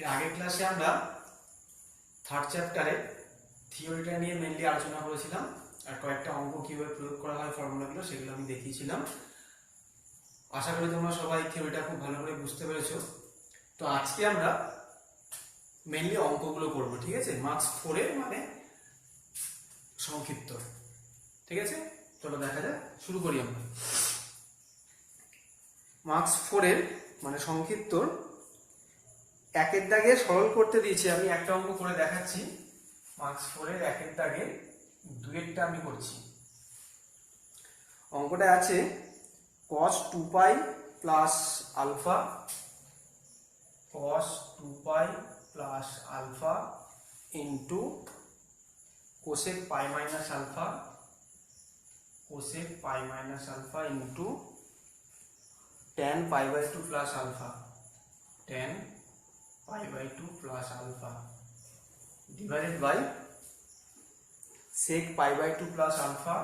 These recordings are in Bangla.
এর আগের ক্লাসে আমরা থার্ড চ্যাপ্টারে থিওরিটা নিয়ে মেনলি আলোচনা করেছিলাম আর কয়েকটা অঙ্ক কিভাবে প্রয়োগ করা হয় ফর্মুলাগুলো সেগুলো আমি দেখিয়েছিলাম। আশা করি তোমরা সবাই থিওরিটা খুব ভালো করে বুঝতে পেরেছো। তো আজকে আমরা মেনলি অঙ্কগুলো করবো, ঠিক আছে? মার্কস 4 এর মানে সংক্ষিপ্ত, ঠিক আছে? চলো দেখা যাক, শুরু করি আমরা। মার্কস 4 এর মানে সংক্ষিপ্তর একের দাগে সরল করতে দিয়েছি। আমি একটা অঙ্ক করে দেখাচ্ছি। মার্কস 4 এর একের দাগে দুয়েরটা আমি করছি। অঙ্কটা আছে cos 2π plus alpha cos 2π plus alpha into cosec π minus alpha cosec π minus alpha into tan π/2 plus alpha tan π/2 plus alpha divided by sec π/2 plus alpha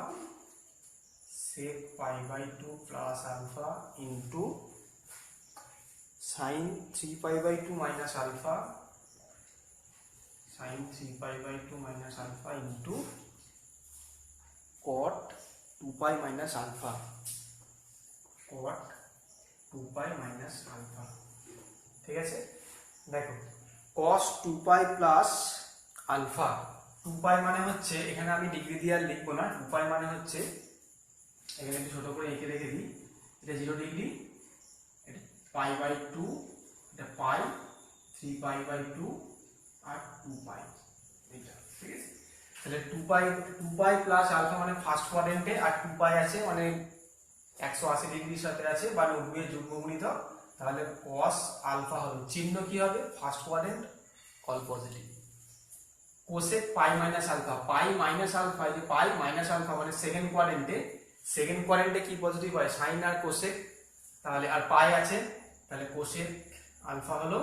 sec π/2 plus alpha into sin 3π/2 minus alpha sin 3π/2 minus alpha into cot 2π minus alpha cot 2π minus alpha. ঠিক আছে, দেখো cos 2π প্লাস আলফা, 2π মানে হচ্ছে, এখানে আমি ডিগ্রি দিয়ে আর লিখবো না, 2π মানে হচ্ছে, এখানে একটু ছোট করে এঁকে রেখে দিই, এটা 0 ডিগ্রি, এটা π/2, এটা π, 3π/2 আর 2π, এটা ঠিক আছে। তাহলে 2π প্লাস আলফা মানে ফার্স্ট কোয়াড্রেন্টে, আর 2π আছে মানে 180 ডিগ্রির সাথে আছে বা 90 এর যুগ্মগুণিতক, তাহলে cos আলফা হবে, চিহ্ন কি হবে, first quadrant all positive. cosec π minus alpha, π minus alpha, এই যে π মাইনাস আলফা মানে সেকেন্ড কোয়াড্রেন্টে কি পজিটিভ হয়, সাইন আর কোসেক, তাহলে আর π আছে, তাহলে কোসেক আলফা হলো,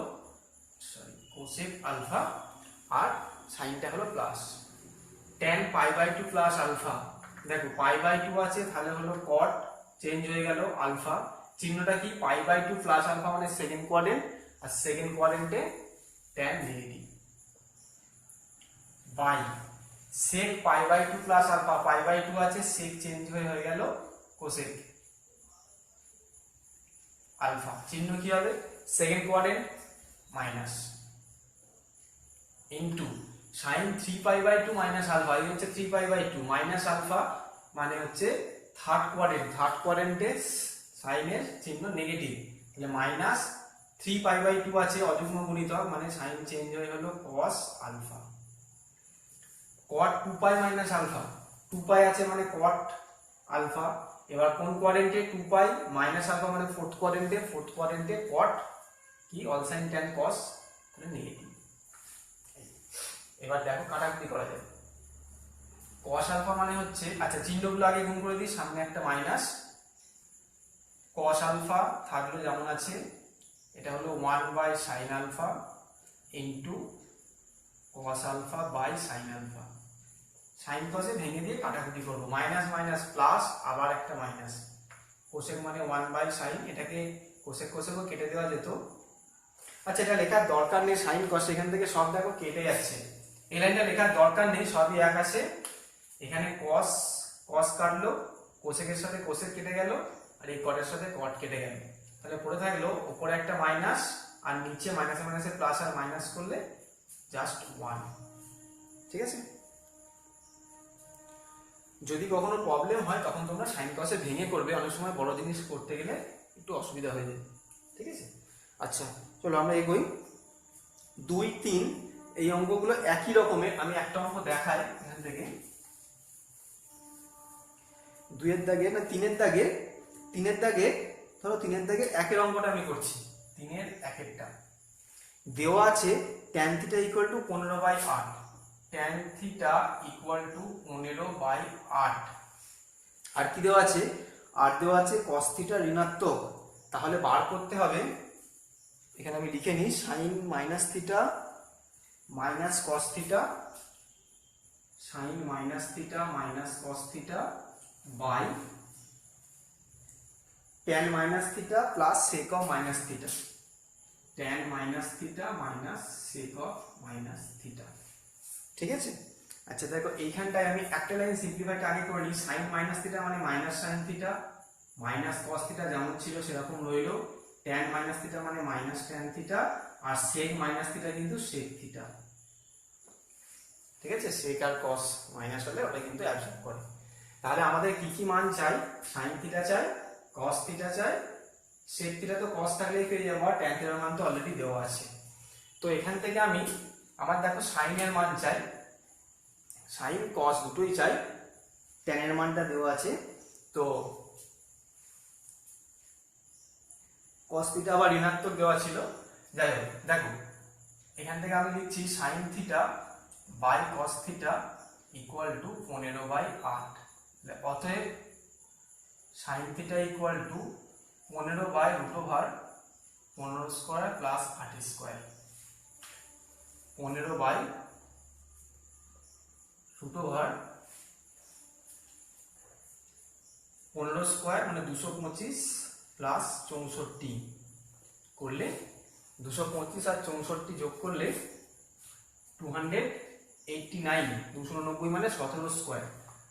কোসেক আলফা আর সাইনটা হলো প্লাস। tan π/2 প্লাস আলফা, দেখো π/2 আছে, তাহলে হলো cot, চেঞ্জ হয়ে গেল আলফা, চিহ্নটা কি, π/2 প্লাস আলফা মানে সেকেন্ড কোয়াড্রেন্ট, আর সেকেন্ড কোয়াড্রেন্টে tan negative, by sec π/2 plus alpha, π/2 আছে, sec চেঞ্জ হয়ে গেল cosec আলফা, চিহ্ন কি হবে, second quadrant minus, into sin 3π/2 minus alpha, এই হচ্ছে 3π/2 মাইনাস আলফা মানে হচ্ছে থার্ড কোয়াড্রেন্টে সাইনের চিহ্ন নেগেটিভ, তাহলে মাইনাস 3π/2 আছে অযুগ্ম গুণিতক মানে সাইন চেঞ্জ হয়ে হলো cos alpha, cot 2π minus alpha, 2π আছে মানে cot আলফা, এবার কোন কোয়াড্রেন্টে, 2π মাইনাস আলফা মানে ফোর্থ কোয়াড্রেন্টে cot কি, অল সাইন tan cos, তাহলে নেগেটিভ। এবার দেখো কাটাকুটি করা যায়, cos আলফা মানে হচ্ছে, আচ্ছা চিহ্নগুলো আগে গুণ করে দিই, সামনে একটা মাইনাস, cos আলফা থাকলো যেমন আছে, এটা হলো 1/sin alpha into cos alpha by sin alpha, sine কসে ভেঙে দিয়ে কাটাকুটি করবো, মাইনাস মাইনাস প্লাস, আবার একটা মাইনাস, কোসেক মানে 1/sin, এটাকে কোসেকও কেটে দেওয়া যেত। আচ্ছা এটা লেখার দরকার নেই, সাইন কস এখান থেকে সব দেখো কেটে যাচ্ছে, এই লাইনটা লেখার দরকার নেই, সবই এক আছে, এখানে cos কাটলো, কোসেকের সাথে কোসেক কেটে গেল, আর এই কটের সাথে কট কেটে গেল, তাহলে পড়ে থাকলো উপরে একটা মাইনাস, আর নিচে মাইনাসে মাইনাসে প্লাস, আর মাইনাস করলে জাস্ট 1, ঠিক আছে? যদি কখনো প্রবলেম হয় তখন তোমরা সাইন কসে ভেঙে করবে, অনেক সময় বড় জিনিস করতে গেলে একটু অসুবিধা হয়ে যায়, ঠিক আছে? আচ্ছা চলো আমরা এগোই। 2, 3 এই অঙ্কগুলো একই রকমের, আমি একটা অঙ্ক দেখাই এখান থেকে, 2 এর দাগে না 3 এর দাগে, ধরো 3 এর দাগে একের অঙ্কটা আমি করছি, 3 এর একেরটা দেওয়া আছে tan θ = 15/8, tan θ = 15/8, আর কি দেওয়া আছে, আর দেওয়া আছে cos θ ঋণাত্মক, তাহলে বার করতে হবে, এখানে আমি লিখে নিই sin - θ minus cos θ, sin - θ minus cos θ by tan - θ plus sec - θ, tan minus theta minus sec of minus theta. ঠিক আছে, আচ্ছা দেখো এইখানটায় আমি একটা লাইন সিম্পলিফাইটা আগে করে নিই। সাইন মাইনাস থিটা মানে minus sine theta, minus cos theta যেমন ছিল সেরকম রইল, tan মাইনাস থিটা মানে মাইনাস ট্যান থিটা, আর sec মাইনাস থিটা কিন্তু sec থিটা। ঠিক আছে, sec আর cos মাইনাস হলে ওটা কিন্তু অ্যাবসর্ব করে। তাহলে আমাদের কি কি মান চাই? সাইন থিটা চাই, cos থিটা চাই, sec থিটা তো cos থাকলেই পেয়ে যাবো, আর tan থিটার মান তো অলরেডি দেওয়া আছে। তো এখান থেকে আমি আমার দেখো সাইন এর মান চাই, সাইন cos দুটোই চাই, tan এর মানটা দেওয়া আছে। তো cos থিটা আবার ঋণাত্মক দেওয়া ছিল, যাই হোক দেখো এখান থেকে আমি লিখছি sine theta by cos theta equal to 15/8। অতএব sine theta equal to 15/√15 square plus 8 square, 15/√15 square মানে 225 প্লাস 64 করলে 225 আর 64 যোগ করলে 289, 290 মানে 17 স্কয়ার।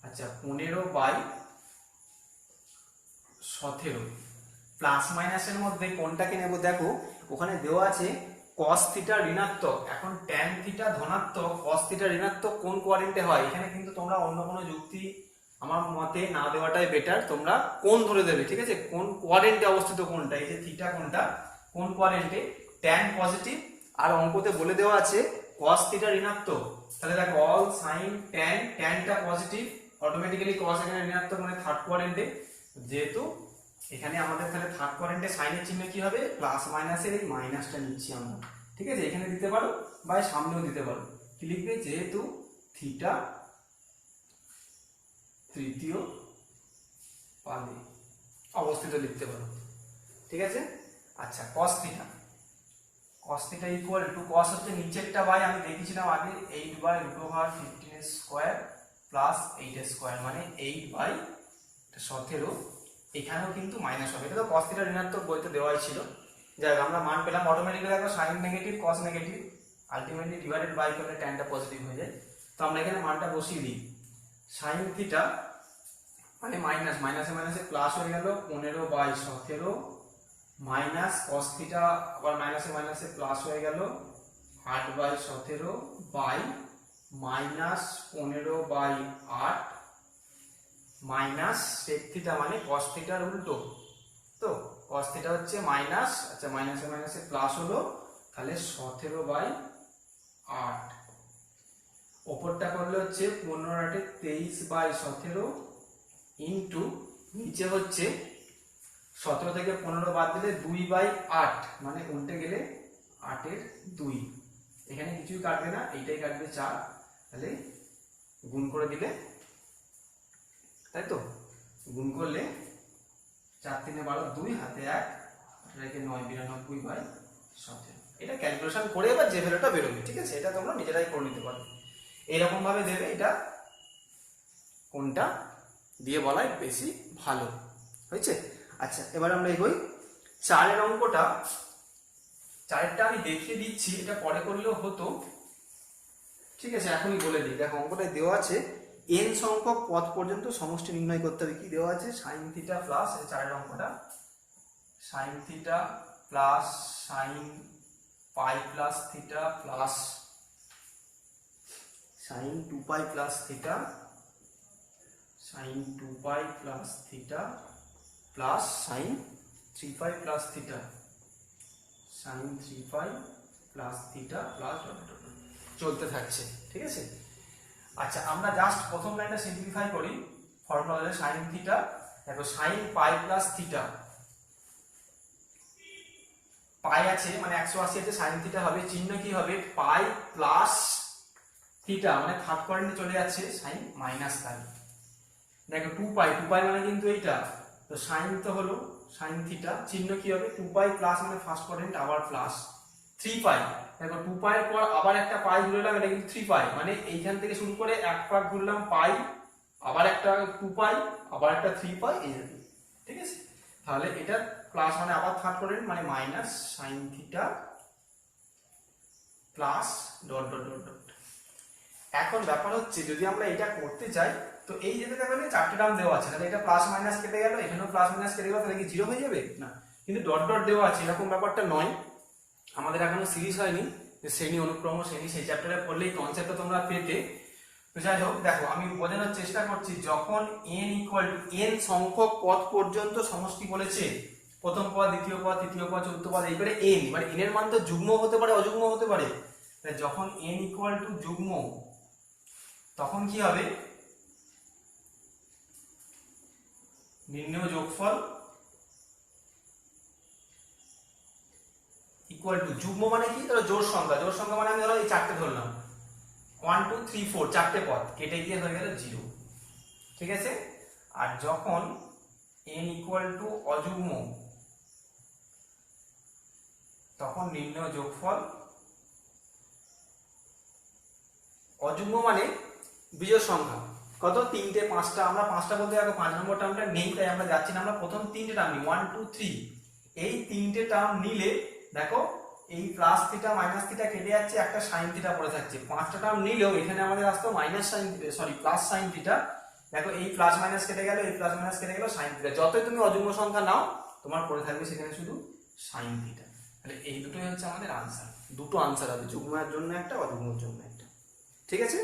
আচ্ছা 15/17 প্লাস মাইনাসের মধ্যে কোনটাকে নেব? দেখো ওখানে দেওয়া আছে cos থিটা ঋণাত্মক, এখন tan থিটা ধনাত্মক, cos থিটা ঋণাত্মক কোন কোয়াড্রেন্টে হয়? এখানে কিন্তু তোমরা অন্য কোনো যুক্তি আমার মতে না দেওয়াটাই বেটার, তোমরা কোন ধরে দেবে। ঠিক আছে, কোন কোয়াড্রেন্টে অবস্থিত কোনটা, এই যে থিটা কোনটা, কোন কোয়াড্রেন্টে, tan পজিটিভ, আর অঙ্কতে বলে দেওয়া আছে cos থিটা ঋণাত্মক। তাহলে দেখো অল সাইন tan, tanটা পজিটিভ, অটোমেটিক্যালি cos এখানে ঋণাত্মক মানে থার্ড কোয়াড্রেন্টে, যেহেতু এখানে আমাদের তাহলে থার্ড কোয়াড্রেন্টে সাইনের চিহ্ন কি হবে? প্লাস মাইনাসের এই মাইনাসটা নিচ্ছি আমরা। ঠিক আছে, এখানে দিতে পারো বা সামনেও দিতে পারো, কি লিখবে? যেহেতু থিটা তৃতীয় পাদে অবস্থিত লিখতে পারো। ঠিক আছে, আচ্ছা cos theta, cos theta equal to, cos হচ্ছে নিচেরটা বাই আমি দেখিয়েছিলাম আগে 8/√15 স্কয়ার প্লাস 8 স্কয়ার মানে 8/17। এখানেও কিন্তু মাইনাস হবে, এটা তো cos থিটা ঋণাত্মক বইতে দেওয়াই ছিল। যাই হোক আমরা মান পেলাম, অটোমেটিক্যালি দেখো sine negative cos negative ultimately divided by করলে ট্যানটা পজিটিভ হয়ে যায়। তো আমরা এখানে মানটা বসিয়ে দিই, সাইন থিটা মানে মাইনাস, মাইনাসে মাইনাসে প্লাস হয়ে গেল 15/17 মাইনাস cos থিটা আবার মাইনাসে মাইনাসে প্লাস হয়ে গেল 8/17 by minus 15/8 minus sec theta মানে cos থিটার উল্টো, তো cos থিটা হচ্ছে মাইনাস, আচ্ছা মাইনাসে মাইনাসে প্লাস হলো, তাহলে 17/8 ওপরটা করলে হচ্ছে 15/8 23/17 ইন্টু নিচে হচ্ছে 17 থেকে 15 বাদ দিলে 2/8 মানে উল্টে গেলে 8/2, এখানে কিছুই কাটবে না, এইটাই কাটবে 4, তাহলে গুণ করে দিলে, তাই তো গুণ করলে 4 3 12 2 হাতে 1 রেখে 9 92/17। এটা ক্যালকুলেশন করে এবার যে ভ্যালুটা বেরোবে। ঠিক আছে, এটা তোমরা নিজেরাই করে নিতে পারবে, এইরকম ভাবে দেবে। এটা কোনটা দিয়ে বলাই বেশি ভালো হয়েছে। আচ্ছা এবার আমরা এগোই 4 অঙ্কটা, 4টা আমি দেখিয়ে দিচ্ছি, এটা পরে করলেও হতো। ঠিক আছে, এখনই বলে দিই, দেখো অঙ্কটা দেওয়া আছে n সংখ্যক পদ পর্যন্ত সমষ্টি নির্ণয় করতে হবে। কি দেওয়া আছে? সাইন থিটা প্লাস, এই 4 অঙ্কটা, sine theta plus sine pi plus theta plus sine 2π plus theta, sine 2π plus theta plus sine 3π plus theta, sine 3π plus theta plus চলতে থাকছে। ঠিক আছে, আচ্ছা আমরা জাস্ট প্রথম লাইনটা সিম্পলিফাই করি। ফর্মুলা হলো সাইন থিটা, দেখো সাইন পাই প্লাস থিটা, পাই আছে মানে 180 আছে, সাইন থিটা হবে, চিহ্ন কি হবে? পাই প্লাস থিটা মানে থার্ড কোয়াড্রেন্টে চলে যাচ্ছে, সাইন মাইনাস তাই। দেখো 2π, 2π মানে কিন্তু এইটা, তো সাইন তো হলো সাইন থিটা, চিহ্ন কি হবে? 2π প্লাস মানে ফার্স্ট কোয়াড্রেন্ট আবার প্লাস 3π, দেখো 2π এর পর আবার একটা পাই ঘুরলাম, এটা কিন্তু 3π মানে এইখান থেকে শুরু করে এক পাক ঘুরলাম পাই, আবার একটা 2π, আবার একটা 3π, এই রকম। ঠিক আছে, তাহলে এটা প্লাস মানে আবার থার্ড কোয়াড্রেন্ট মানে minus sine theta plus dot dot dot dot. এখন ব্যাপার হচ্ছে যদি আমরা এটা করতে চাই তো এই যেতে দেখবেন চারটে টার্ম দেওয়া আছে, তাহলে এটা প্লাস মাইনাস কেটে গেল, এখানেও প্লাস মাইনাস কেটে গেল, তাহলে কি জিরো হয়ে যাবে? না, কিন্তু ডট ডট দেওয়া আছে এরকম ব্যাপারটা নয়। আমাদের এখনো সিরিজ হয়নি যে শ্রেণী অনুক্রম শ্রেণী, সেই চ্যাপ্টারে পড়লেই কনসেপ্টটা তোমরা পেতে। তো যাই হোক, দেখো আমি বোঝানোর চেষ্টা করছি, যখন n ইকুয়াল টু n সংখ্যক পদ পর্যন্ত সমষ্টি বলেছে, প্রথম পদ, দ্বিতীয় পদ, তৃতীয় পদ, চতুর্থ পদ, এইবারে n, মানে n এর মান তো যুগ্ম হতে পারে, অযুগ্ম হতে পারে। তাই যখন n ইকুয়াল টু যুগ্ম, তখন কি হবে? নির্ণেয় যোগফল ইকুয়াল টু, যুগ্ম মানে কি? ধরো জোড় সংখ্যা, জোড় সংখ্যা মানে আমি ধরো এই চারটে ধরলাম, 1 2 3 4, চারটে পদ কেটে গিয়ে হয়ে গেল 0, ঠিক আছে? আর যখন n ইকুয়াল টু অযুগ্ম, তখন নির্ণেয় যোগফল, অযুগ্ম মানে বিজোড় সংখ্যা কত? 3টে 5টা, আমরা 5টা বলতে দেখো 5 নম্বর টার্মটা নেই, তাই আমরা যাচ্ছি না, আমরা প্রথম 3টে টার্ম নিই, 1 2 3। এই 3টে টার্ম নিলে দেখো এই প্লাস থিটা মাইনাস থিটা কেটে যাচ্ছে, একটা সাইন থিটা পড়ে থাকছে। 5টা টার্ম নিলেও এখানে আমাদের আসতো minus sine, sorry plus sine theta. দেখো এই প্লাস মাইনাস কেটে গেল, এই প্লাস মাইনাস কেটে গেল, সাইন থিটা। যতই তুমি অযুগ্ম সংখ্যা নাও তোমার পড়ে থাকবে সেখানে শুধু সাইন থিটা। তাহলে এই দুটোই হচ্ছে আমাদের আনসার। দুটো আনসার হবে, যুগ্মের জন্য একটা, অযুগ্মের জন্য একটা, ঠিক আছে?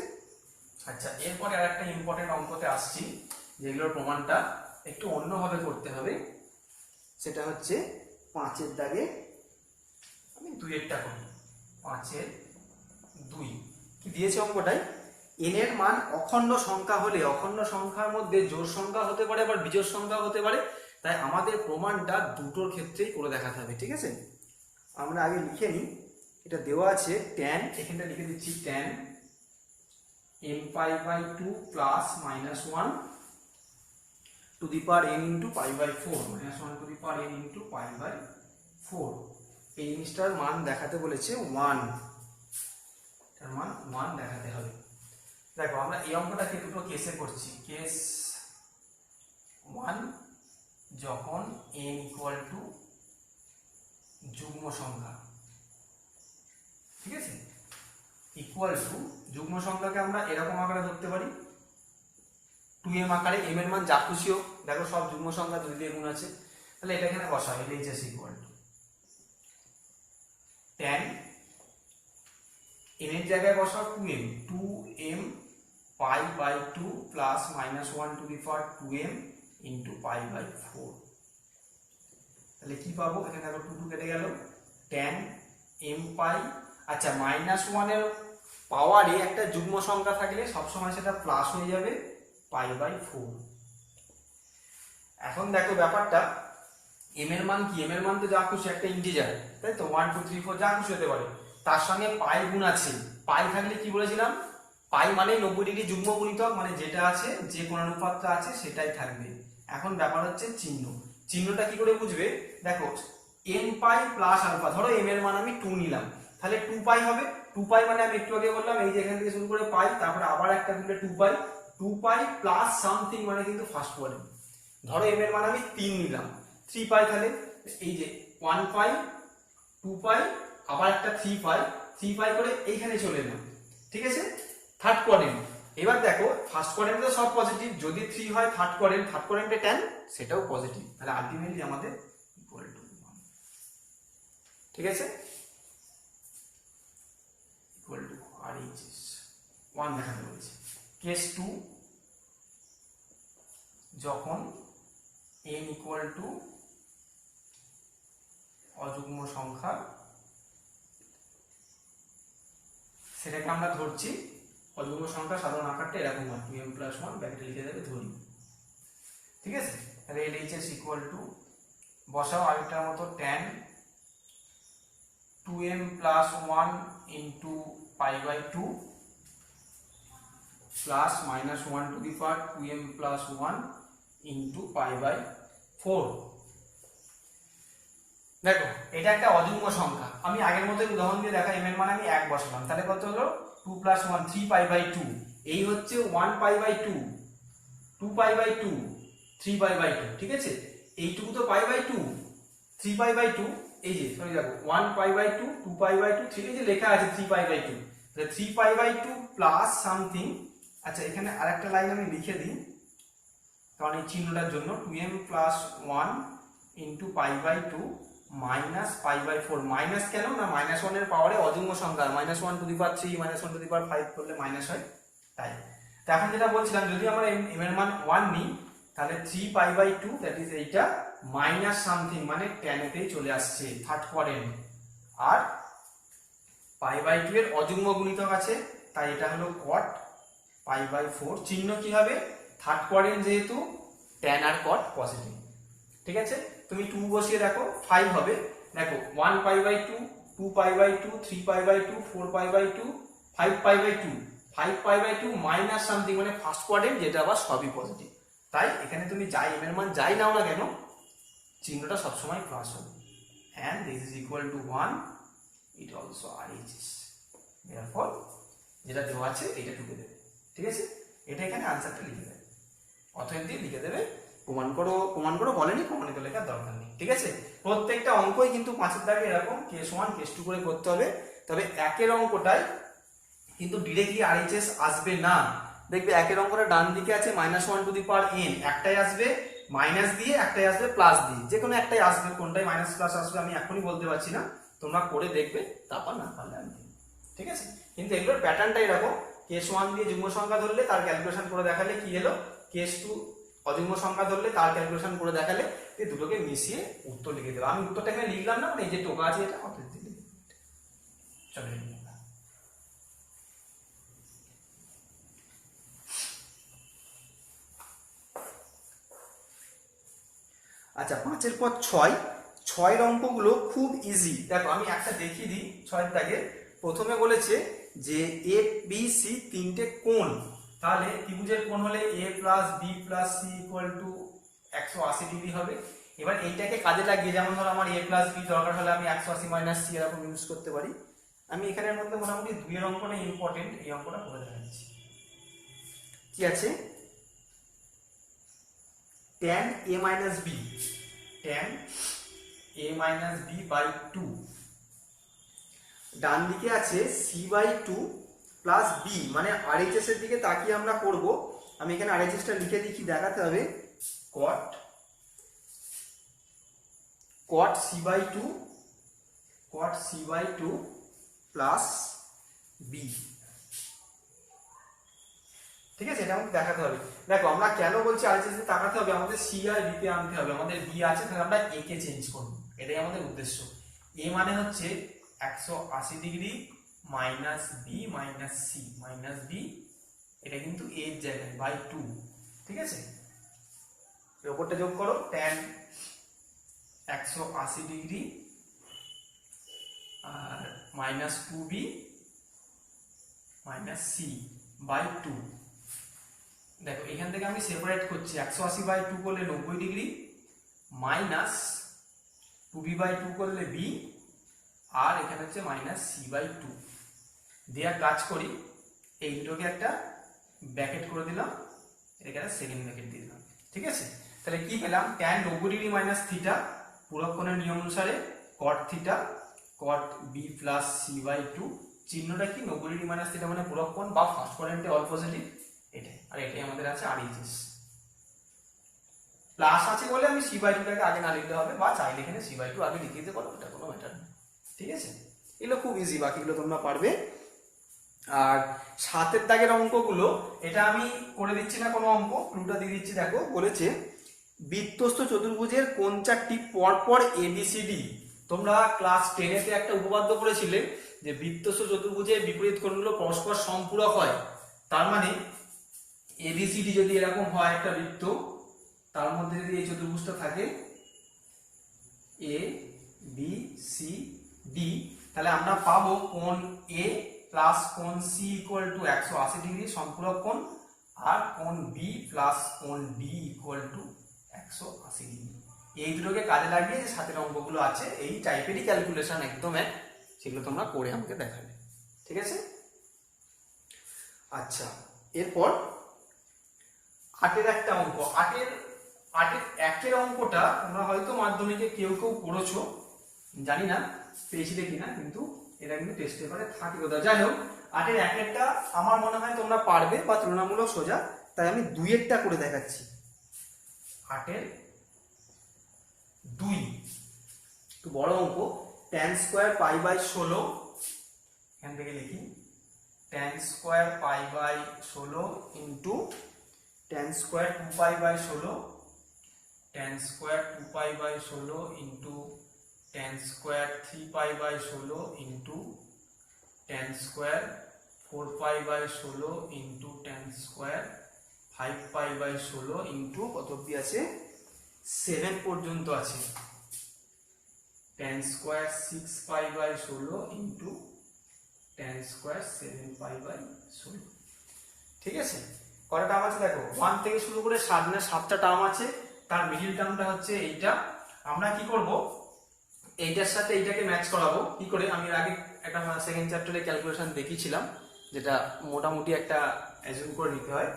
আচ্ছা, এরপরে আর একটা ইম্পর্টেন্ট অঙ্কতে আসছি, যেগুলোর প্রমাণটা একটু অন্যভাবে করতে হবে। সেটা হচ্ছে 5-এর দাগে আমি 2-এরটা করি। 5-এর 2 কি দিয়েছে অঙ্কটাই? n এর মান অখণ্ড সংখ্যা হলে, অখণ্ড সংখ্যার মধ্যে জোড় সংখ্যা হতে পারে আবার বিজোড় সংখ্যা হতে পারে, তাই আমাদের প্রমাণটা দুটোর ক্ষেত্রেই করে দেখাতে হবে, ঠিক আছে? আমরা আগে লিখে নিই, এটা দেওয়া আছে tan, এখানটা লিখে দিচ্ছি tan m pi by 2 plus minus 1 to the power n into pi by 4, minus 1 to the power n into pi by 4। এই জিনিসটার মান দেখাতে বলেছে 1, এটার মান 1 দেখাতে হবে। দেখো আমরা এই অঙ্কটাকে দুটো কেসে করছি। কেস 1, যখন n ইকুয়াল টু যুগ্ম সংখ্যা, ঠিক আছে? ইকুয়াল টু যুগ্ম সংখ্যাকে আমরা এরকম আকারে ধরতে পারি, 2m আকারে, m এর মান যা খুশি হোক। দেখো সব যুগ্ম সংখ্যা 2 দিয়ে গুণ আছে, তাহলে এটা এখানে বসাও, এটা হচ্ছে ইকুয়াল টু tan n এর জায়গায় বসাও 2m, 2m pi by 2 plus minus 1 to the power 2m into pi by 4। তাহলে কি পাবো? এখানে দেখো 2 কেটে গেল, tan m pi, আচ্ছা -1 এর পাওয়ারে একটা যুগ্ম সংখ্যা থাকলে সবসময় সেটা প্লাস হয়ে যাবে, পাই বাই 4। এখন দেখো ব্যাপারটা, m এর মান কি? m এর মান তো যা খুশি, একটা ইন্টিজার, তাই তো? 1 2 3 4 যা খুশি হতে পারে, তার সঙ্গে পাই গুণ আছে। পাই থাকলে কি বলেছিলাম? পাই মানে 90 ডিগ্রি যুগ্ম গুণিতক, মানে যেটা আছে, যে কোন অনুপাতটা আছে সেটাই থাকবে। এখন ব্যাপার হচ্ছে চিহ্ন, চিহ্নটা কি করে বুঝবে? দেখো m পাই প্লাস আলফা, ধরো m এর মান আমি 2 নিলাম, তাহলে 2 পাই হবে। 2 পাই মানে আমি একটু আগে বললাম, এই যে এখান থেকে শুরু করে পাই, তারপরে আবার একটা দিলে 2 পাই, 2 পাই প্লাস সামথিং মানে কিন্তু ফার্স্ট ওয়ার্ড। ধরো m এর মান আমি 3 নিলাম, 3 পাই, তাহলে এই যে 1 পাই, 2 পাই, আবার একটা 3 পাই, 3 পাই করে এইখানে চলে এলাম, ঠিক আছে? Third quadrant. এবার দেখো ফার্স্ট কোয়াড্রেন্টে সব পজিটিভ, যদি 3 হয় থার্ড কোয়াড্রেন্টে tan, সেটাও পজিটিভ, তাহলে আলটিমেটলি আমাদের ইকুয়াল টু 1, ঠিক আছে? ইকুয়াল টু RHS 1 দেখাতে বলেছে। কেস 2, যখন n ইকুয়াল টু অযুগ্ম সংখ্যা, সেটাকে আমরা ধরছি অযুগ্ম সংখ্যা সাধারণ আকারটা এরকম হয়, 2m plus 1 ব্র্যাকেটে লিখে দেবে, ধরি, ঠিক আছে? তাহলে LHS ইকুয়াল টু বসাও আগেরটার মতো, tan 2m plus 1 into pi by 2 plus minus 1 to the power 2m plus 1 into pi by 4। দেখো এটা একটা অযুগ্ম সংখ্যা, আমি আগের মতো উদাহরণ দিয়ে দেখা, m এর মান আমি 1 বসালাম, তাহলে কত হলো? 2 plus 1 3 pi by 2, এই হচ্ছে 1 pi by 2, 2 pi by 2, 3 pi by 2, ঠিক আছে? এইটুকু তো pi by 2, 3 pi by 2, এই যে সরি দেখো 1π/2 2π/2 3 এই যে লেখা আছে 3π/2, তাহলে 3π/2 প্লাস সামথিং। আচ্ছা এখানে আরেকটা লাইন আমি লিখে দিই কারণ এই চিহ্নটার জন্য 2m + 1 × π/2 মাইনাস π/4। মাইনাস কেন না, -1 এর পাওয়ারে অযুগ্ম সংখ্যা, -1 two the power 3 -1 two the পাওয়ার 5 করলে মাইনাস হয়, তাই। তো এখন যেটা বলছিলাম, যদি আমরা m এর মান 1 নিই তাহলে 3π/2 দ্যাট ইজ এইটা মাইনাস সামথিং মানে tan তেই চলে আসছে থার্ড কোয়াড্রেন্ট। আর π/2 এর অযুগ্ম গুণিতক আছে, তাই এটা হলো cot π/4। চিহ্ন কি হবে, থার্ড কোয়াড্রেন্ট যেহেতু tan আর cot পজিটিভ। ঠিক আছে, তুমি 2 বসিয়ে দেখো 5 হবে। দেখো 1π/2 2π/2 3π/2 4π/2 5π/2 5π/2 মাইনাস সামথিং মানে ফার্স্ট কোয়াড্রেন্ট, যেটা আবার সবই পজিটিভ। তাই এখানে তুমি যাই m এর মান যাই নাও না কেন চিহ্নটা সবসময় প্লাস হবে। and this is equal to 1, it also RHS, therefore যেটা দেওয়া আছে এটা টুকে দেবে। ঠিক আছে, এটা এখানে আনসারটা লিখে দেবে, অতএব দিয়ে লিখে দেবে। প্রমাণ করো বলেনি, প্রমাণিত লেখার দরকার নেই। ঠিক আছে, প্রত্যেকটা অঙ্কই কিন্তু 5 এর দাগে এরকম কেস 1 কেস 2 করে করতে হবে। তবে একের অঙ্কটায় কিন্তু ডিরেক্টলি RHS আসবে না। দেখবে একের অঙ্কটা ডান দিকে আছে -1 টু দি পাওয়ার n, একটাই আসবে মাইনাস দিয়ে, একটাই আসবে প্লাস দিয়ে, যে কোনো একটাই আসবে। কোনটাই মাইনাস প্লাস আসবে আমি এখনই বলতে পারছি না, তোমরা করে দেখবে, তারপর না পারলে আমি। ঠিক আছে, কিন্তু এগুলোর প্যাটার্নটা এরকম, কেস 1 দিয়ে যুগ্ম সংখ্যা ধরলে তার ক্যালকুলেশন করে দেখালে কি এলো, কেস 2 অযুগ্ম সংখ্যা ধরলে তার ক্যালকুলেশন করে দেখালে, এই দুটোকে মিশিয়ে উত্তর লিখে দেবো। আমি উত্তরটা এখানে লিখলাম না, মানে এই যে টোকা আছে এটা অতএব দিয়ে লিখে দেবো। চলো আচ্ছা 5 পর 6 অঙ্কগুলো খুব ইজি। দেখো আমি একটা দেখিয়ে দিই 6 দাগে। প্রথমে বলেছে যে এ বি সি তিনটে কোণ, তাহলে ত্রিভুজের কোণ হলে a + b + c = 180 ডিগ্রি হবে। এবার এইটাকে কাজে লাগিয়ে, যেমন ধরো আমার a + b দরকার হলে আমি 180 - c এরকম ইউজ করতে পারি। আমি এখানের মধ্যে মোটামুটি 2 এর অঙ্কটা ইম্পর্টেন্ট, এই অঙ্কটা করে দেখাচ্ছি। কি আছে, tan a - b, tan a - b/2, ডান দিকে আছে c/2 প্লাস b, মানে RHS এর দিকে তাকিয়ে আমরা করব। আমি এখানে RHS টা লিখে দিই, কি দেখাতে হবে, cot c/2 প্লাস b। ঠিক আছে, এটা আমাকে দেখাতে হবে। দেখো আমরা কেন বলছি RHS এ তাকাতে হবে, আমাদের c আর b তে আনতে হবে। আমাদের b আছে, তাহলে আমরা a কে চেঞ্জ করব, এটাই আমাদের উদ্দেশ্য। a মানে হচ্ছে 180 degree minus b minus c, minus b এটা কিন্তু a এর জায়গায় /2। ঠিক আছে, এর উপরটা যোগ করো, tan 180 ডিগ্রি আর মাইনাস 2b মাইনাস c /2। দেখো এখান থেকে আমি সেপারেট করছি, 180/2 করলে 90 ডিগ্রি মাইনাস 2b/2 করলে b, আর এখানে হচ্ছে মাইনাস c/2 দেয়া। কাজ করি, এই দুটোকে একটা ব্র্যাকেট করে দিলাম, এখানে সেকেন্ড ব্র্যাকেট দিয়ে দিলাম। ঠিক আছে, তাহলে কি পেলাম, tan 90 ডিগ্রি মাইনাস থিটা পূরক কোণের নিয়ম অনুসারে cot theta cot b plus c/2। চিহ্নটা কি, 90 ডিগ্রি মাইনাস থিটা মানে পূরক কোণ বা ফার্স্ট কোয়াড্রেন্টে অল পজিটিভ, এটাই। আর এটাই আমাদের আছে RHS। প্লাস আছে বলে আমি c/2টাকে আগে না লিখলে হবে, বা চাইলে এখানে c/2 আগে লিখে দিতে পারো, এটা কোনো ম্যাটার না। ঠিক আছে, এগুলো খুব ইজি, বাকিগুলো তোমরা পারবে। আর 7 দাগের অঙ্কগুলো, এটা আমি করে দিচ্ছি না কোনো অঙ্ক, ক্লুটা দিয়ে দিচ্ছি। দেখো বলেছে বৃত্তস্থ চতুর্ভুজের কোণ চারটি পরপর ABCD। তোমরা ক্লাস 10 এতে একটা উপপাদ্য পড়েছিলে যে বৃত্তস্থ চতুর্ভুজের বিপরীত কোণগুলো পরস্পর সম্পূরক হয়। তার মানে ABCD যদি এরকম হয় একটা বৃত্ত, তার মধ্যে যদি এই চতুর্ভুজটা থাকে ABCD, তাহলে আমরা পাবো কোণ A প্লাস কোণ C = 180 ডিগ্রি সম্পূরক কোণ, আর কোণ B প্লাস কোণ D = 180 ডিগ্রি। এই দুটোকে কাজে লাগিয়ে যে 7 অঙ্কগুলো আছে, এই টাইপেরই ক্যালকুলেশন একদম এক, সেগুলো তোমরা করে আমাকে দেখাবে। ঠিক আছে, আচ্ছা এরপর 8 একটা অঙ্ক, 8 এর 1 অঙ্কটা তোমরা হয়তো মাধ্যমিকে কেউ কেউ করেছো, জানি না পেয়েছিলে কিনা, কিন্তু এটা কিন্তু টেস্ট পেপারে থাকে কোথাও। যাই হোক, 8-এর একটা আমার মনে হয় তোমরা পারবে বা তুলনামূলক সোজা, তাই আমি 2-এরটা করে দেখাচ্ছি। 8-এর 2 একটু বড় অঙ্ক, tan স্কয়ার পাই বাই 16, এখান থেকে লিখি tan square pi by 16 into tan square 2 pi by 16, tan square 2 pi by 16 into tan square 3 pi by 16 into tan square 4 pi by 16 into tan square 5 pi by 16 into কত অবধি আছে, 7 পর্যন্ত আছে, tan square 6 pi by 16 into tan square 7 pi by 16। ঠিক আছে, কটা টার্ম আছে দেখো, 1 থেকে শুরু করে 7টা টার্ম আছে, তার মিডিল টার্মটা হচ্ছে এইটা। আমরা কি করব, এইটার সাথে এইটাকে ম্যাচ করাবো। কি করে, আমি আগে একটা সেকেন্ড চ্যাপ্টারে ক্যালকুলেশন দেখিয়েছিলাম, যেটা মোটামুটি একটা অ্যাজিউম করে নিতে হয়,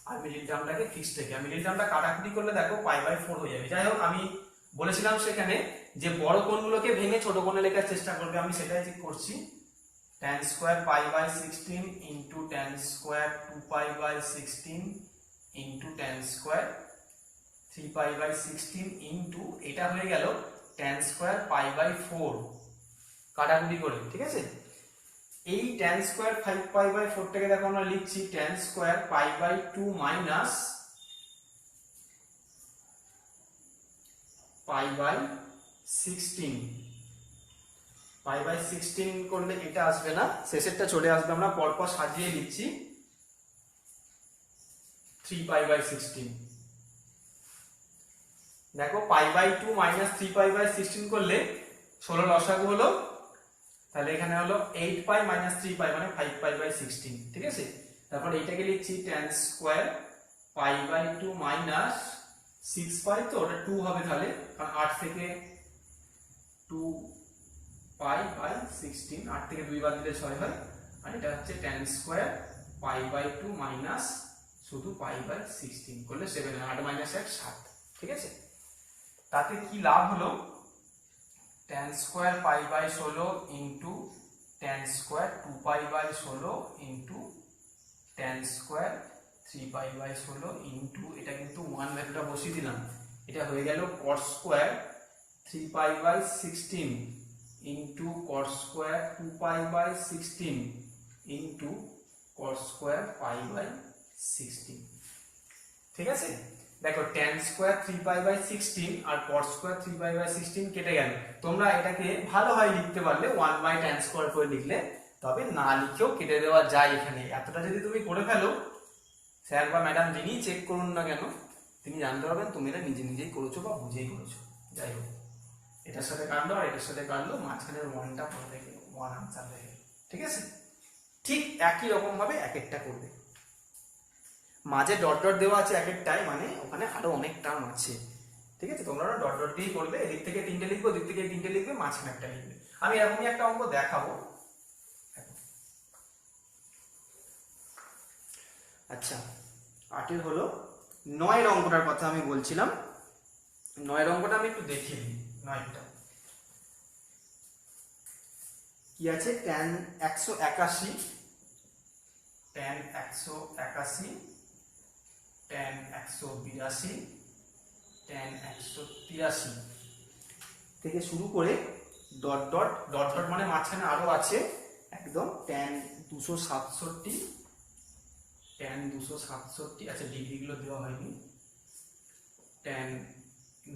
আর মিডিল টার্মটাকে ফিক্সড রেখে। মিডিল টার্মটা কাটাকুটি করলে দেখো পাই বাই 4 হয়ে যাবে। যাই হোক, আমি বলেছিলাম সেখানে যে বড় কোণগুলোকে ভেঙে ছোট কোণে লেখার চেষ্টা করবে, আমি সেটাই ঠিক করছি। tan square pi by 16 into tan square 2 pi by 16 into tan square 3 pi by 16 into এটা হয়ে গেল tan স্কয়ার পাই বাই 4 কাটাকুটি করে। ঠিক আছে, এই tan স্কয়ার 5 পাই বাই 4 টাকে দেখো আমরা লিখছি tan square pi by 2 minus pi by 16। Pi by 16 করলে এটা আসবে না, শেষেরটা চলে আসবে, আমরা পরপর সাজিয়ে লিখছি 3 পাই বাই 16। দেখো pi by 2 minus 3 pi by 16 করলে 16 লসাগু হলো, তাহলে এখানে হলো 8 পাই মাইনাস 3 পাই মানে 5 পাই বাই 16। ঠিক আছে, তারপর এইটাকে লিখছি tan square pi by 2 minus 6 pi, তো ওটা 2 হবে তাহলে, কারণ 8 থেকে 2 পাই বাই 16, 8 থেকে 2 বাদ দিলে 6 হয়, আর এটা হচ্ছে tan square pi by 2 minus শুধু পাই বাই 16 করলে 7 হয়, 8 মাইনাস 1 7। ঠিক আছে, তাতে কি লাভ হলো, tan square pi by 16 into tan square 2 pi by 16 into tan square 3 pi by 16 into এটা কিন্তু 1 ভ্যালুটা বসিয়ে দিলাম, এটা হয়ে গেল cos square 3 pi by 16 into cos square 2 pi by 16 into cos square pi by 16। ঠিক আছে, দেখো tan স্কয়ার 3 পাই বাই 16 আর cos স্কয়ার 3 পাই বাই 16 কেটে গেল। তোমরা এটাকে ভালো হয় লিখতে পারলে 1 বাই tan স্কয়ার করে লিখলে, তবে না লিখেও কেটে দেওয়া যায়। এখানে এতটা যদি তুমি করে ফেলো, স্যার বা ম্যাডাম যিনি চেক করুন না কেন, তিনি জানতে পারবেন তুমি এটা নিজে নিজেই করেছো বা বুঝেই করেছো। যাই হোক, এটার সাথে কাটলো আর এটার সাথে কাটলো, মাঝখানের 1টা পড়ে রেখে 1 আনসার হয়ে গেল। ঠিক আছে, ঠিক একই রকম ভাবে এক একটা করবে, মাঝে ডট ডট দেওয়া আছে এক একটাই, মানে ওখানে আরো অনেক টার্ম আছে। ঠিক আছে, তোমরা ডট ডট দিয়েই করবে, এদিক থেকে 3টে লিখবো, দিক থেকে 3টে লিখবে, মাঝখানে একটা লিখবে। আমি এরকমই একটা অঙ্ক দেখাবো। আচ্ছা, 8-এর হলো 9-এর অঙ্কটার কথা আমি বলছিলাম। 9-এর অঙ্কটা আমি একটু দেখিয়ে দিই। 9টা কি আছে, tan 181 tan 181 tan 182 tan 183 থেকে শুরু করে ডট ডট ডট ডট মানে মাঝখানে আরো আছে একদম tan 267 tan 267, আচ্ছা ডিগ্রিগুলো দেওয়া হয়নি, tan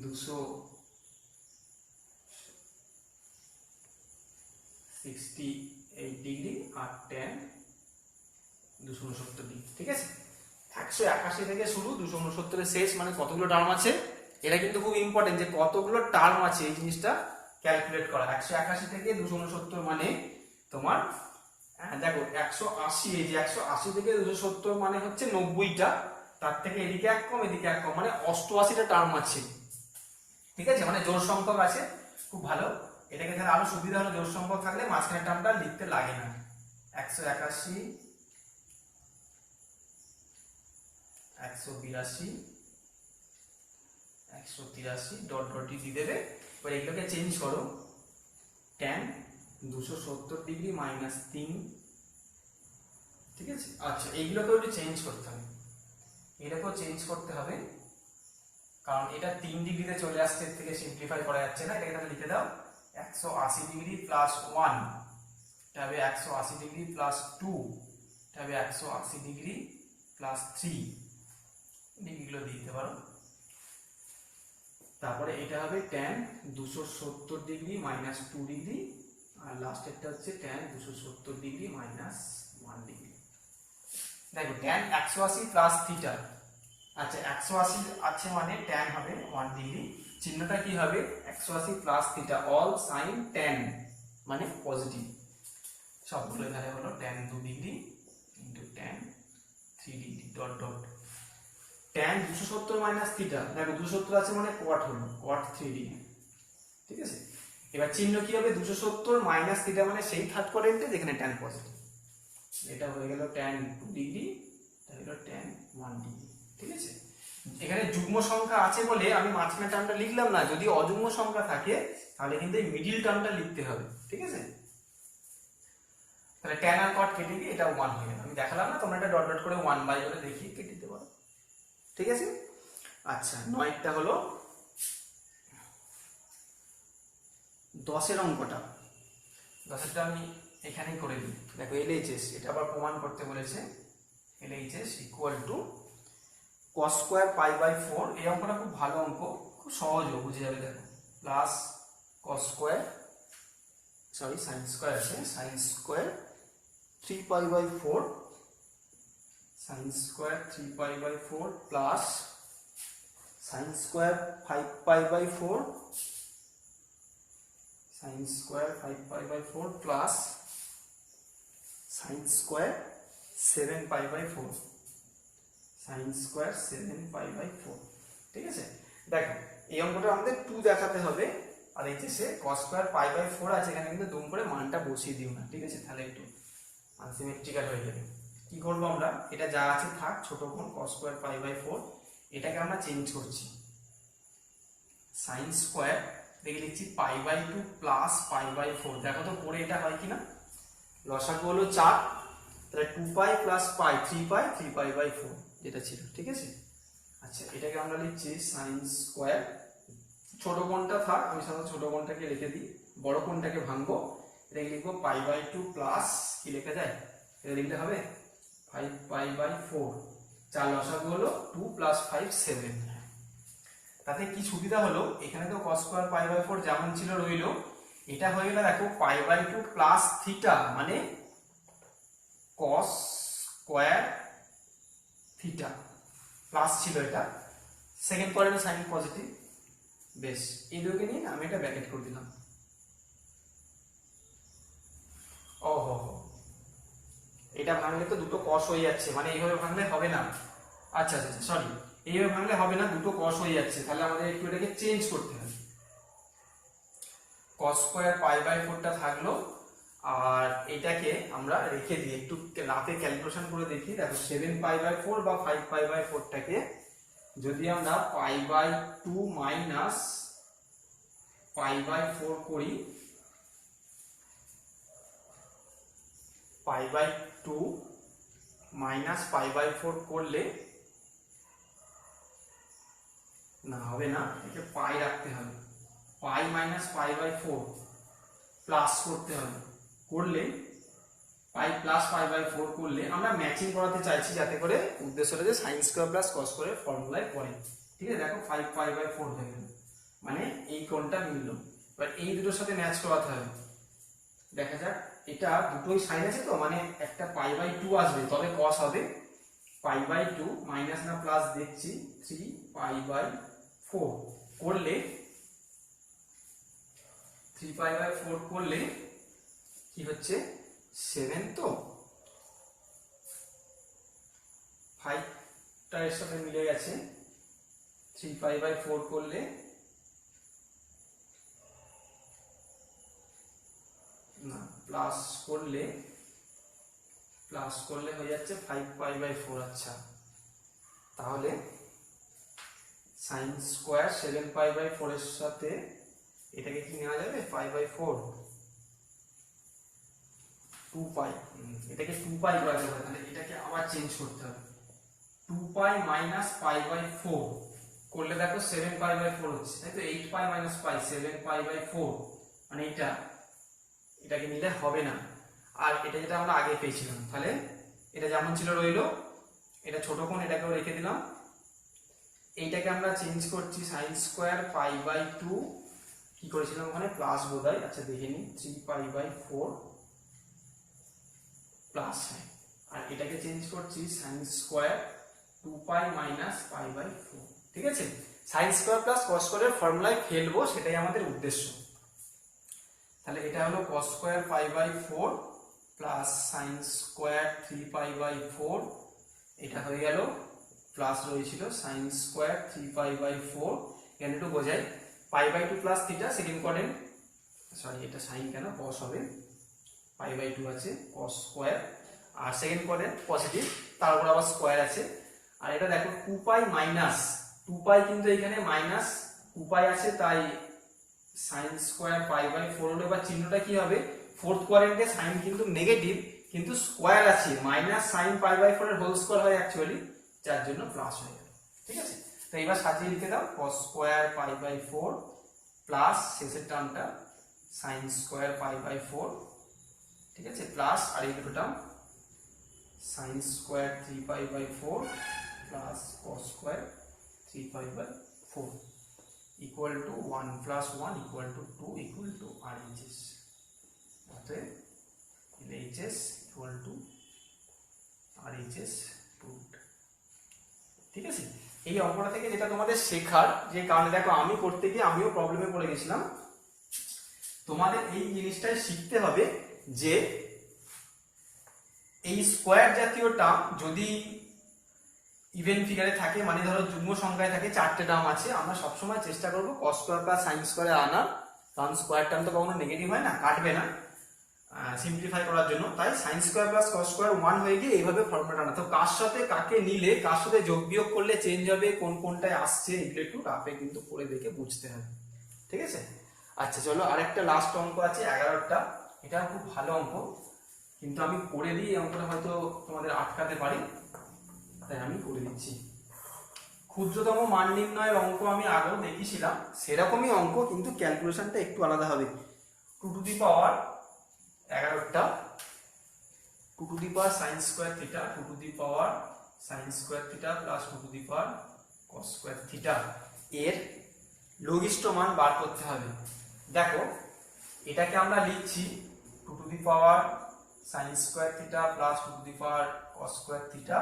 268 ডিগ্রি আর tan 269 ডিগ্রি। ঠিক আছে, 181 থেকে শুরু 269 এর শেষ, মানে কতগুলো টার্ম আছে, এটা কিন্তু খুব ইম্পর্টেন্ট যে কতগুলো টার্ম আছে এই জিনিসটা ক্যালকুলেট করা। 181 থেকে 269 মানে তোমার দেখো 180, এই যে 180 থেকে 270 মানে হচ্ছে 90টা, তার থেকে এদিকে এক কম এদিকে এক কম, মানে 88টা টার্ম আছে। ঠিক আছে, মানে জোড় সংখ্যক আছে, খুব ভালো। এটাকে তাহলে আরো সুবিধা হলো, জোড় সংখ্যক থাকলে মাঝখানের টার্মটা লিখতে লাগে না। 181 182 183 ডট ডট দিয়ে দেবে। এবার এগুলোকে চেঞ্জ করো, tan 270 ডিগ্রি মাইনাস 3, ঠিক আছে। আচ্ছা এইগুলোকেও একটু চেঞ্জ করতে হবে, এটাকেও চেঞ্জ করতে হবে, কারণ এটা 3 ডিগ্রিতে চলে আসছে, এর থেকে সিম্পলিফাই করা যাচ্ছে না। এটাকে তাহলে লিখে দাও 180 ডিগ্রি প্লাস 1, এটা হবে 180 ডিগ্রি প্লাস 2, এটা হবে 180 ডিগ্রি প্লাস 3, ডিগ্রিগুলো দিতে পারো। তারপরে এটা হবে tan 270 ডিগ্রি মাইনাস 2 ডিগ্রি, আর লাস্টেরটা হচ্ছে tan 270 ডিগ্রি মাইনাস 1 ডিগ্রি। দেখো tan 180 প্লাস থিটা, আচ্ছা 180 আছে মানে tan হবে 1 ডিগ্রি, চিহ্নটা কি হবে 180 plus theta, all sine tan মানে পজিটিভ, সবগুলো এখানে হলো tan 2 degree into tan 3 degree dot dot. tan 270 minus theta, দেখো 270 আছে মানে cot হলো cot 3 ডিগ্রি, ঠিক আছে। এবার চিহ্ন কি হবে 270 মাইনাস থিটা মানে সেই থার্ড কোয়াড্রেন্টে যেখানে tan পজিটিভ, এটা হয়ে গেল tan 2 ডিগ্রি, এটা হলো tan 1 ডিগ্রি, ঠিক আছে। এখানে যুগ্ম সংখ্যা আছে বলে আমি মাঝখানে টার্মটা লিখলাম না, যদি অযুগ্ম সংখ্যা থাকে তাহলে কিন্তু এই মিডিল টার্মটা লিখতে হবে, ঠিক আছে। তাহলে tan আর cot কেটে গিয়ে এটা 1 হয়ে গেল, আমি দেখালাম না, তোমরা এটা ডট ডট করে 1 বাই করে দেখিয়ে কেটে দিতে পারো, ঠিক আছে। আচ্ছা 9টা হলো 10 অঙ্কটা, 10টা আমি এখানেই করে দিই। দেখো LHS, এটা আবার প্রমাণ করতে বলেছে, LHS equal to cos square pi by 4, এই অঙ্কটা খুব ভালো অঙ্ক, খুব সহজ, বুঝে যাবে। দেখো plus cos square, sorry sin square আছে, sin square 3 pi by 4, sin square 3 pi by 4 plus sin square 5 pi by 4, sin square 5 pi by 4 plus sin square 7 pi by 4, sin square 7 pi by 4, ঠিক আছে। দেখো এই অঙ্কটা আমাদের 2 দেখাতে হবে, আর এই যে সে cos স্কয়ার পাই বাই 4 আছে, এখানে কিন্তু দুম করে মানটা বসিয়ে দিও না, ঠিক আছে, তাহলে একটু আনসিমেট্রিক্যাল হয়ে যাবে। কি করব আমরা, এটা যা আছে থাক, ছোট কোণ cos স্কয়ার পাই বাই 4, এটাকে আমরা চেঞ্জ করছি, sin স্কয়ার দেখে লিখছি pi by 2 plus pi by 4, দেখো তো পরে এটা হয় কিনা, লসাগু হলো 4, তাহলে 2 পাই plus pi 3 pi 3 pi by 4 যেটা ছিল, ঠিক আছে। আচ্ছা এটাকে আমরা লিখছি sin স্কয়ার, ছোট কোণটা থাক, আমি সাধারণত ছোট কোণটাকে লিখে দিই, বড় কোণটাকে ভাঙবো, এটাকে লিখবো পাই বাই 2 প্লাস কি লেখা যায়, এটা লিখলে হবে 5 পাই বাই 4, 4 লসাগু হলো 2 প্লাস 5 7। তাতে কি সুবিধা হলো, এখানে তো cos স্কয়ার পাই বাই 4 যেমন ছিল রইলো, এটা হয়ে গেল দেখো পাই বাই 2 প্লাস থিটা, মানে cos স্কয়ার থিটা, প্লাস ছিল এটা, সেকেন্ড কোয়াড্রেন্ট সাইন পজিটিভ, বেশ এই দুটোকে নিয়ে আমি এটা ব্র্যাকেট করে দিলাম। ও হো হো, এটা ভাঙলে তো দুটো cos হয়ে যাচ্ছে, মানে এইভাবে ভাঙলে হবে না, আচ্ছা আচ্ছা সরি, এইভাবে ভাঙলে হবে না, দুটো cos হয়ে যাচ্ছে, তাহলে আমাদের একটু এটাকে চেঞ্জ করতে হবে। cos স্কয়ার পাই বাই 4টা থাকলো, আর এটাকে আমরা রেখে দিই, একটু রাতে ক্যালকুলেশন করে দেখি। দেখো 7 পাই বাই 4 বা 5 পাই বাই 4টাকে যদি আমরা pi by 2 minus pi by 4 করি, pi by 2 minus pi by 4 করলে না হবে না, একে পাই রাখতে হবে, pi minus pi by 4 plus করতে হবে, করলে পাই প্লাস পাই বাই 4 করলে আমরা ম্যাচিং করাতে চাইছি, যাতে করে উদ্দেশ্যটা যে sin স্কয়ার প্লাস cos স্কয়ারের ফর্মুলায় পড়ে, ঠিক আছে। দেখো 5 পাই বাই 4 হয়ে গেল, মানে এই কোণটা মিলল, এবার এই দুটোর সাথে ম্যাচ করাতে হবে। দেখা যাক, এটা দুটোই সাইন আছে তো, মানে একটা পাই বাই 2 আসবে, তবে cos হবে পাই বাই 2 মাইনাস না প্লাস দেখছি 3 পাই বাই 4 করলে, 3 পাই বাই 4 করলে কি হচ্ছে 7, তো 5টা এর সাথে মিলে গেছে, 3 পাই বাই 4 করলে না প্লাস করলে হয়ে যাচ্ছে 5 পাই বাই 4। আচ্ছা তাহলে sin স্কয়ার 7 পাই বাই 4 এর সাথে এটাকে কি নেওয়া যাবে, পাই বাই 4 টু পাই, এটাকে টু পাই করা যাবে, তাহলে এটাকে আবার চেঞ্জ করতে হবে। Two pi minus pi by four করলে দেখো 7 পাই বাই 4 হচ্ছে, তাই তো। 8 পাই মাইনাস পাই 7 পাই বাই 4, মানে এটাকে নিলে হবে না। আর এটা যেটা আমরা আগে পেয়েছিলাম, তাহলে এটা যেমন ছিল রইলো, এটা ছোট কোণ এটাকেও রেখে দিলাম। এইটাকে আমরা চেঞ্জ করছি সাইন স্কোয়ার পাই বাই 2, কি করেছিলাম ওখানে প্লাস বোধহয়, আচ্ছা দেখে নিই, 3 পাই বাই 4 প্লাস, আর এটাকে চেঞ্জ করছি sine square 2 pi minus pi by 4, ঠিক আছে। সাইন স্কোয়ার প্লাস কস স্কোয়ারের ফর্মুলায় ফেলবো, সেটাই আমাদের উদ্দেশ্য। তাহলে এটা হলো cos square pi by 4 plus sine square 3 pi by 4, এটা হয়ে গেল, প্লাস রয়েছিল সাইন স্কোয়ার 3 পাই বাই 4, এখানে একটু বোঝাই, pi by 2 plus theta second quadrant, sorry এটা সাইন কেন, কস হবে, পাই বাই 2 আছে কস স্কোয়ার, আর সেকেন্ড কোয়াড্রেন্ট পজিটিভ, তার উপর আবার স্কোয়ার আছে। আর এটা দেখো 2 পাই মাইনাস 2 পাই, কিন্তু এখানে মাইনাস 2 পাই আছে, তাই সাইন স্কোয়ার পাই বাই 4 হলো। এবার চিহ্নটা কি হবে, ফোর্থ কোয়াড্রেন্টে সাইন কিন্তু নেগেটিভ, কিন্তু স্কোয়ার আছে, মাইনাস সাইন পাই বাই 4 এর হোল স্কোয়ার হয় অ্যাকচুয়ালি, যার জন্য প্লাস হয়ে গেল, ঠিক আছে। তো এবার সাজিয়ে লিখে দাও, cos square pi by 4 plus শেষের টার্মটা সাইন স্কোয়ার পাই বাই 4, ঠিক আছে, প্লাস আর এই দুটো term sign square 3 pi by 4 plus cos square 3 pi by 4 equal to 1 plus 1 equal to 2 equal to RHS, অতএব LHS equal two RHS root, ঠিক আছে। এই অঙ্কটা থেকে যেটা তোমাদের শেখার, যে কারণে দেখো আমি করতে গিয়ে আমিও প্রবলেমে পড়ে গেছিলাম, তোমাদের এই জিনিসটাই শিখতে হবে যে এই স্কোয়ার জাতীয় টার্ম যদি ইভেন ফিগারে থাকে, মানে ধরো যুগ্ম সংখ্যায় থাকে, 4টে টার্ম আছে, আমরা সবসময় চেষ্টা করবো cos স্কোয়ার প্লাস সাইন স্কোয়ারে আনার, কারণ স্কোয়ার টার্ম তো কখনো নেগেটিভ হয় না, কাটবে না, সিম্পলিফাই করার জন্য। তাই sine square plus cos square 1 হয়ে গিয়ে এইভাবে ফর্মুলাটা আনা। তো কার সাথে কাকে নিলে, কার সাথে যোগ বিয়োগ করলে চেঞ্জ হবে, কোন কোনটায় আসছে, এগুলো একটু রাফে কিন্তু করে দেখে বুঝতে হবে, ঠিক আছে। আচ্ছা চলো, আরেকটা লাস্ট অঙ্ক আছে 11টা, এটা খুব ভালো অঙ্ক, কিন্তু আমি করে দিই, এই অঙ্কটা হয়তো তোমাদের আটকাতে পারি, তাই আমি করে দিচ্ছি। ক্ষুদ্রতম মান নির্ণয়ের অঙ্ক আমি আগেও দেখিয়েছিলাম, সেরকমই অঙ্ক, কিন্তু ক্যালকুলেশনটা একটু আলাদা হবে। 2 টু দি পাওয়ার 11টা 2 to the power sine square theta 2 to the power sine square theta plus 2 to the power cos square theta এর লঘিষ্ঠ মান বার করতে হবে। দেখো এটাকে আমরা লিখছি 2 to the power sine square theta plus 2 to the power cos square theta,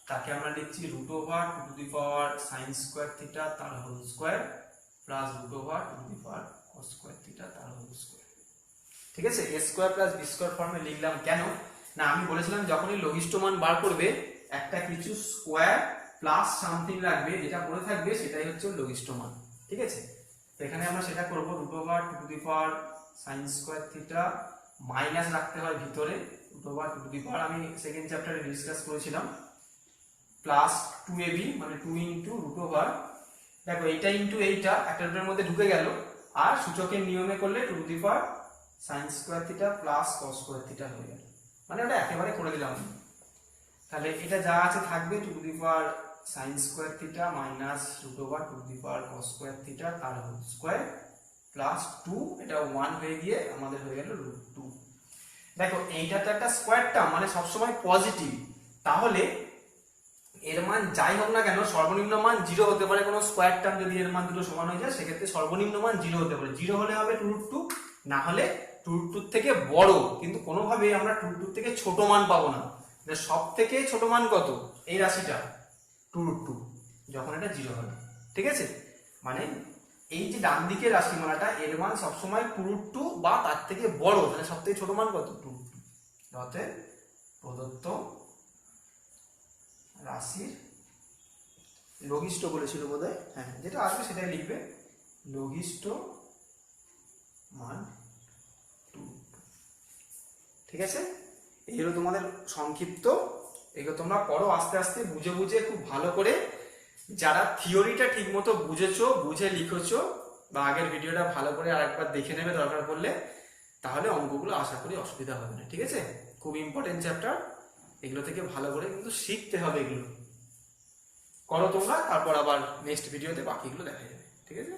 তাকে আমরা লিখছি root over 2 to the power sine square theta তার whole square plus root over 2 to the power cos square theta তার হোল স্কোয়ার, ঠিক আছে। a square plus b square ফর্মে লিখলাম কেন না, আমি বলেছিলাম যখনই লঘিষ্ঠ মান বার করবে একটা কিছু স্কোয়ার প্লাস সামথিং লাগবে, যেটা পড়ে থাকবে সেটাই হচ্ছে লঘিষ্ঠ মান, ঠিক আছে। তো এখানে আমরা সেটা করব, root over 2 to the power sine square theta minus রাখতে হয় ভিতরে, root over 2 to the power আমি সেকেন্ড চ্যাপ্টারে ডিসকাস করেছিলাম, প্লাস 2ab মানে 2 ইনটু রুট ওভার, দেখো এইটা ইনটু এইটা একটা রুটের মধ্যে ঢুকে গেল, আর সূচকের নিয়মে করলে 2 to the power sine square theta plus cos square theta হয়ে গেল, মানে ওটা একেবারে করে দিলাম। তাহলে এটা যা আছে থাকবে 2 to the power sine square theta minus root over 2 to the power cos square theta তার হোল স্কোয়ার প্লাস 2, এটা 1 হয়ে গিয়ে আমাদের হয়ে গেল রুট 2। দেখো এইটা তো একটা স্কোয়ার টার্ম, মানে সবসময় পজিটিভ, তাহলে এর মান যাই হোক না কেন সর্বনিম্ন মান 0 হতে পারে। কোনো স্কোয়ার টার্ম যদি এর মান দুটো সমান হয়ে যায় সেক্ষেত্রে সর্বনিম্ন মান 0 হতে পারে, 0 হলে হবে 2√2, না হলে 2√2 থেকে বড়, কিন্তু কোনোভাবেই আমরা 2√2 থেকে ছোট মান পাবো না। সব থেকে ছোট মান কত, এই রাশিটা 2√2, যখন এটা 0 হবে, ঠিক আছে। মানে এই যে ডান দিকের রাশিমালাটা এর মান সবসময় 2√2 বা তার থেকে বড়, মানে সব থেকে ছোট মান কত 2√2, অতএব প্রদত্ত রাশির লঘিষ্ঠ বলেছিল বোধহয়, হ্যাঁ যেটা আসবে সেটাই লিখবে, লঘিষ্ঠ মান 2, ঠিক আছে। এই হলো তোমাদের সংক্ষিপ্ত, এগুলো তোমরা করো আস্তে আস্তে বুঝে বুঝে খুব ভালো করে, যারা থিওরিটা ঠিক মতো বুঝেছো, বুঝে লিখেছো, বা আগের ভিডিওটা ভালো করে আরেকবার দেখে নেবে দরকার পড়লে, তাহলে অঙ্কগুলো আশা করি অসুবিধা হবে না। ঠিক আছে, খুব ইম্পর্টেন্ট চ্যাপ্টার, এগুলো থেকে ভালো করে কিন্তু শিখতে হবে। এগুলো করো তোমরা, তারপর আবার নেক্সট ভিডিওতে বাকিগুলো দেখা যাবে। ঠিক আছে।